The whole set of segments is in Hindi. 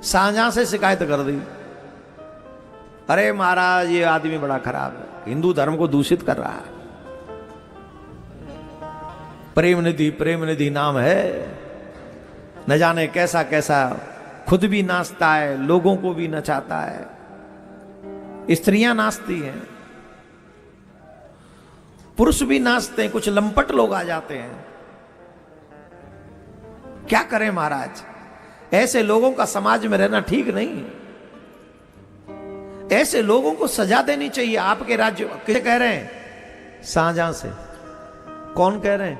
शाहजहां से शिकायत कर दी, अरे महाराज ये आदमी बड़ा खराब है, हिंदू धर्म को दूषित कर रहा है। प्रेम निधि नाम है, न जाने कैसा कैसा खुद भी नाचता है, लोगों को भी नचाता है, स्त्रियां नाचती हैं, पुरुष भी नाचते हैं, कुछ लंपट लोग आ जाते हैं। क्या करें महाराज, ऐसे लोगों का समाज में रहना ठीक नहीं। ऐसे लोगों को सजा देनी चाहिए। आपके राज्य किसे कह रहे हैं? शाहजहां से। कौन कह रहे हैं?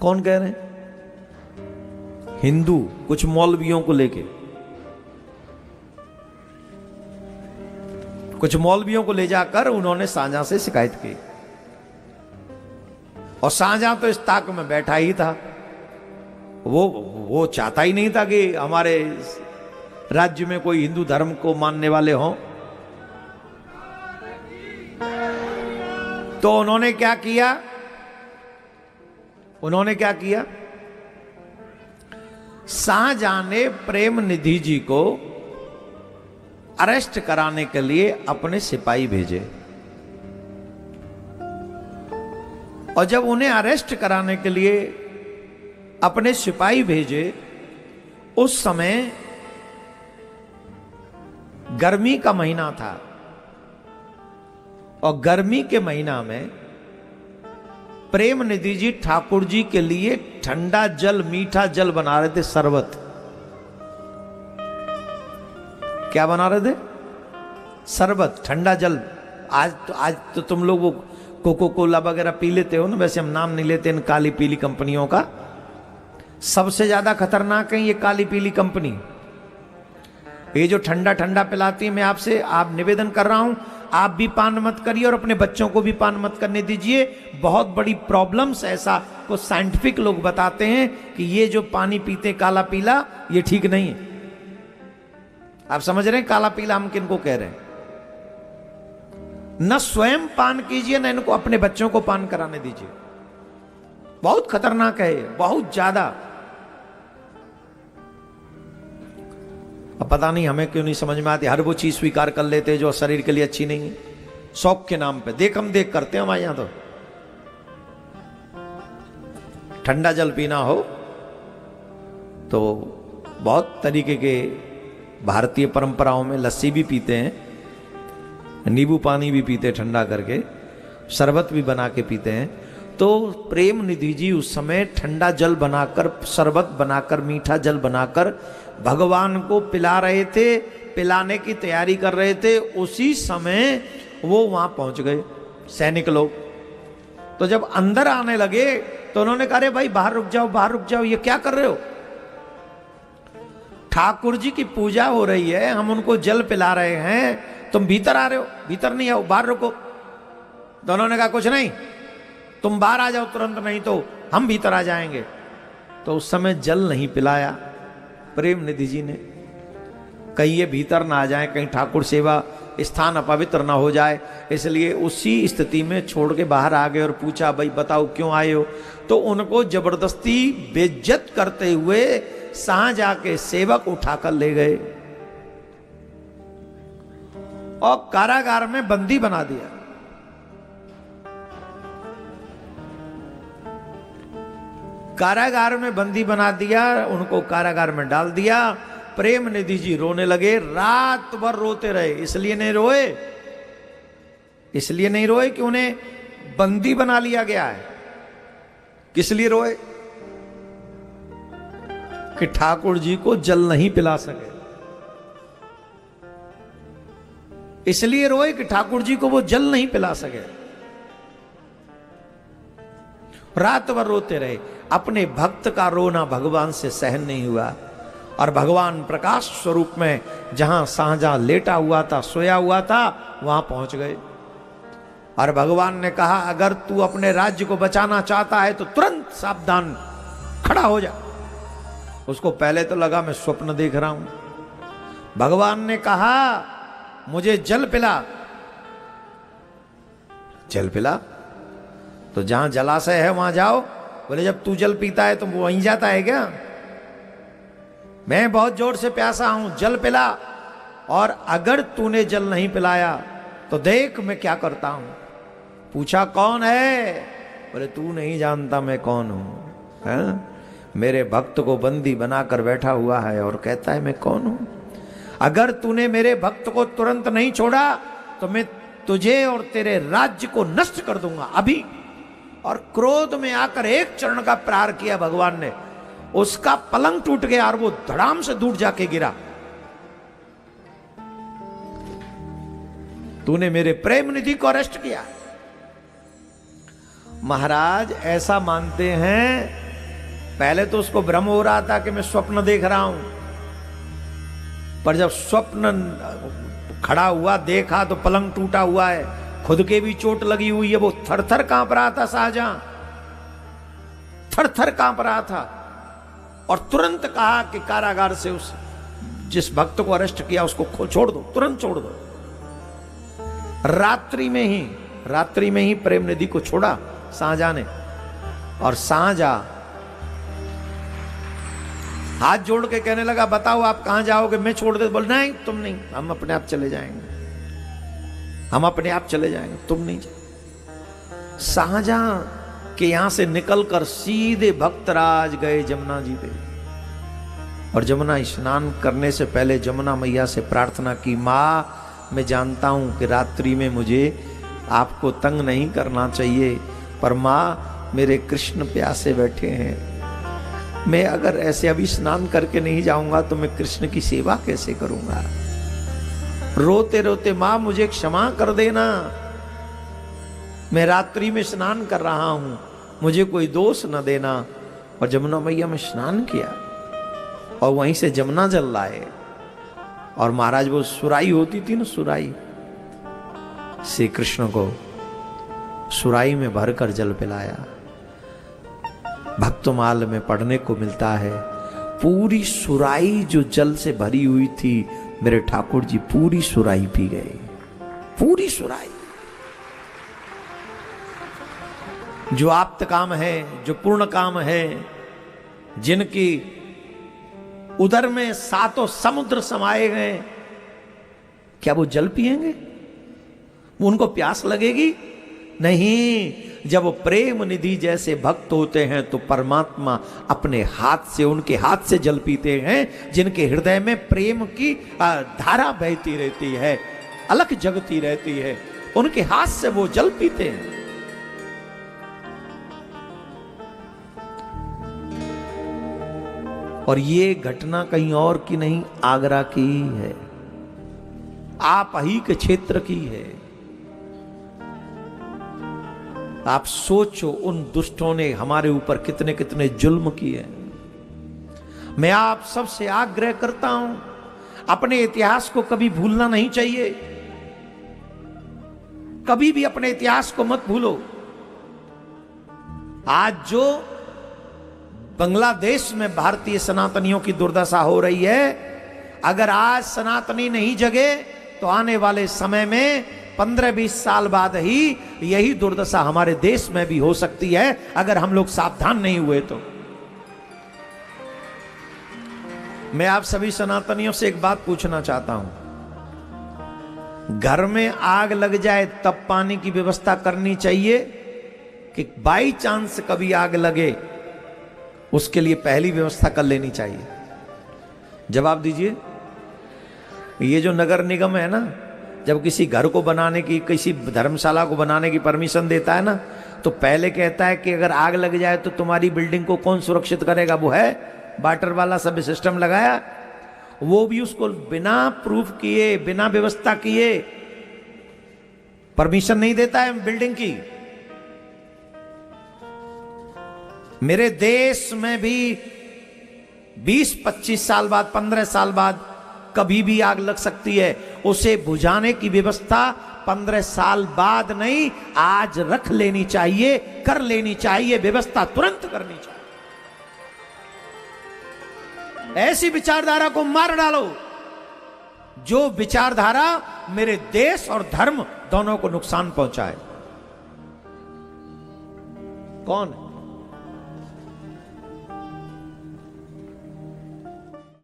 कौन कह रहे हैं? हिंदू कुछ मौलवियों को लेके, कुछ मौलवियों को ले जाकर उन्होंने शाहजहां से शिकायत की। और शाहजहां तो इस ताक में बैठा ही था, वो चाहता ही नहीं था कि हमारे राज्य में कोई हिंदू धर्म को मानने वाले हों। तो उन्होंने क्या किया? शाहजहां ने प्रेम निधि जी को अरेस्ट कराने के लिए अपने सिपाही भेजे। और जब उन्हें अरेस्ट कराने के लिए अपने सिपाही भेजे, उस समय गर्मी का महीना था। और गर्मी के महीना में प्रेम निधि जी ठाकुर जी के लिए ठंडा जल, मीठा जल बना रहे थे, शरबत। क्या बना रहे थे? शरबत, ठंडा जल। आज तो तुम लोग वो कोको कोला वगैरह पी लेते हो ना, वैसे हम नाम नहीं लेते इन काली पीली कंपनियों का। सबसे ज्यादा खतरनाक है ये काली पीली कंपनी। ये जो ठंडा ठंडा पिलाती है, मैं आपसे आप निवेदन कर रहा हूं, आप भी पान मत करिए और अपने बच्चों को भी पान मत करने दीजिए। बहुत बड़ी प्रॉब्लम्स ऐसा को साइंटिफिक लोग बताते हैं कि ये जो पानी पीते काला पीला, ये ठीक नहीं है। आप समझ रहे हैं काला पीला हम किनको कह रहे हैं? न स्वयं पान कीजिए, न इनको अपने बच्चों को पान कराने दीजिए। बहुत खतरनाक है ये, बहुत ज्यादा। अब पता नहीं हमें क्यों नहीं समझ में आती, हर वो चीज स्वीकार कर लेते हैं जो शरीर के लिए अच्छी नहीं है, शौक के नाम पे। देख हम देख करते हैं हमारे यहां। तो ठंडा जल पीना हो तो बहुत तरीके के भारतीय परंपराओं में लस्सी भी पीते हैं, नींबू पानी भी पीते ठंडा करके, शरबत भी बना के पीते हैं। तो प्रेम निधि जी उस समय ठंडा जल बनाकर, शरबत बनाकर, मीठा जल बनाकर भगवान को पिला रहे थे, पिलाने की तैयारी कर रहे थे। उसी समय वो वहां पहुंच गए सैनिक लोग। तो जब अंदर आने लगे तो उन्होंने कहा, अरे भाई बाहर रुक जाओ, बाहर रुक जाओ, ये क्या कर रहे हो? ठाकुर जी की पूजा हो रही है, हम उनको जल पिला रहे हैं, तुम भीतर आ रहे हो? भीतर नहीं आओ, बाहर रुको। तो उन्होंने कहा, कुछ नहीं, तुम बाहर आ जाओ तुरंत, नहीं तो हम भीतर आ जाएंगे। तो उस समय जल नहीं पिलाया प्रेम निधि जी ने, कहीं ये भीतर ना आ जाए, कहीं ठाकुर सेवा स्थान अपवित्र ना हो जाए, इसलिए उसी स्थिति में छोड़ के बाहर आ गए। और पूछा, भाई बताओ क्यों आए हो? तो उनको जबरदस्ती बेइज्जत करते हुए शाहजहां के सेवक उठाकर ले गए और कारागार में बंदी बना दिया। कारागार में बंदी बना दिया, उनको कारागार में डाल दिया। प्रेम निधि जी रोने लगे, रात भर रोते रहे। इसलिए नहीं रोए कि उन्हें बंदी बना लिया गया है। किस लिए रोए? कि ठाकुर जी को जल नहीं पिला सके। इसलिए रोए कि ठाकुर जी को वो जल नहीं पिला सके। रात भर रोते रहे। अपने भक्त का रोना भगवान से सहन नहीं हुआ और भगवान प्रकाश स्वरूप में जहां शाहजहां लेटा हुआ था, सोया हुआ था, वहां पहुंच गए। और भगवान ने कहा, अगर तू अपने राज्य को बचाना चाहता है तो तुरंत सावधान खड़ा हो जा। उसको पहले तो लगा मैं स्वप्न देख रहा हूं। भगवान ने कहा, मुझे जल पिला। जल पिला? तो जहां जलाशय है वहां जाओ। बोले, जब तू जल पीता है तो वो वहीं जाता है क्या? मैं बहुत जोर से प्यासा हूं, जल पिला, और अगर तूने जल नहीं पिलाया तो देख मैं क्या करता हूं। पूछा कौन है? बोले तू नहीं जानता मैं कौन हूं। है? मेरे भक्त को बंदी बनाकर बैठा हुआ है और कहता है मैं कौन हूं। अगर तूने मेरे भक्त को तुरंत नहीं छोड़ा तो मैं तुझे और तेरे राज्य को नष्ट कर दूंगा अभी। और क्रोध में आकर एक चरण का प्रहार किया भगवान ने, उसका पलंग टूट गया और वो धड़ाम से दूर जाके गिरा। तूने मेरे प्रेम निधि को अरेस्ट किया। महाराज ऐसा मानते हैं, पहले तो उसको भ्रम हो रहा था कि मैं स्वप्न देख रहा हूं, पर जब स्वप्न खड़ा हुआ देखा तो पलंग टूटा हुआ है, खुद के भी चोट लगी हुई है। वो थर थर कांप रहा था शाहजहां, थर थर कांप रहा था, और तुरंत कहा कि कारागार से उस जिस भक्त को अरेस्ट किया उसको छोड़ दो, तुरंत छोड़ दो। रात्रि में ही प्रेम निधि को छोड़ा शाहजहां ने। और शाहजहां हाथ जोड़ के कहने लगा बताओ आप कहां जाओगे? मैं छोड़ दे? बोल नहीं तुम नहीं, हम अपने आप चले जाएंगे, हम अपने आप चले जाएंगे, तुम नहीं जाओ। शाहजहां के यहां से निकलकर सीधे भक्तराज गए जमुना जी पे, और जमुना स्नान करने से पहले जमुना मैया से प्रार्थना की, माँ मैं जानता हूं कि रात्रि में मुझे आपको तंग नहीं करना चाहिए, पर माँ मेरे कृष्ण प्यासे बैठे हैं, मैं अगर ऐसे अभी स्नान करके नहीं जाऊंगा तो मैं कृष्ण की सेवा कैसे करूंगा? रोते रोते मां मुझे क्षमा कर देना, मैं रात्रि में स्नान कर रहा हूं, मुझे कोई दोष न देना। और जमुना मैया में स्नान किया और वहीं से जमुना जल लाए, और महाराज वो सुराई होती थी ना, सुराई श्री कृष्ण को सुराई में भरकर जल पिलाया। भक्तमाल में पढ़ने को मिलता है, पूरी सुराई जो जल से भरी हुई थी, मेरे ठाकुर जी पूरी सुराई पी गए, पूरी सुराई। जो आप्त काम है, जो पूर्ण काम है, जिनकी उदर में सातों समुद्र समाये गए, क्या वो जल पिएंगे? उनको प्यास लगेगी? नहीं। जब प्रेम निधि जैसे भक्त होते हैं तो परमात्मा अपने हाथ से, उनके हाथ से जल पीते हैं, जिनके हृदय में प्रेम की धारा बहती रहती है, अलख जगती रहती है, उनके हाथ से वो जल पीते हैं। और ये घटना कहीं और की नहीं, आगरा की ही है, आप ही के क्षेत्र की है। आप सोचो उन दुष्टों ने हमारे ऊपर कितने कितने जुल्म किए। मैं आप सबसे आग्रह करता हूं, अपने इतिहास को कभी भूलना नहीं चाहिए, कभी भी अपने इतिहास को मत भूलो। आज जो बांग्लादेश में भारतीय सनातनियों की दुर्दशा हो रही है, अगर आज सनातनी नहीं जगे तो आने वाले समय में 15-20 साल बाद ही यही दुर्दशा हमारे देश में भी हो सकती है, अगर हम लोग सावधान नहीं हुए तो। मैं आप सभी सनातनियों से एक बात पूछना चाहता हूं, घर में आग लग जाए तब पानी की व्यवस्था करनी चाहिए कि बाई चांस कभी आग लगे उसके लिए पहली व्यवस्था कर लेनी चाहिए? जवाब दीजिए। ये जो नगर निगम है ना, जब किसी घर को बनाने की, किसी धर्मशाला को बनाने की परमिशन देता है ना, तो पहले कहता है कि अगर आग लग जाए तो तुम्हारी बिल्डिंग को कौन सुरक्षित करेगा? वो है वाटर वाला, सब सिस्टम लगाया, वो भी उसको बिना प्रूफ किए, बिना व्यवस्था किए परमिशन नहीं देता है बिल्डिंग की। मेरे देश में भी 20-25 साल बाद, 15 साल बाद कभी भी आग लग सकती है, उसे बुझाने की व्यवस्था 15 साल बाद नहीं, आज रख लेनी चाहिए, कर लेनी चाहिए, व्यवस्था तुरंत करनी चाहिए। ऐसी विचारधारा को मार डालो जो विचारधारा मेरे देश और धर्म दोनों को नुकसान पहुंचाए। कौन?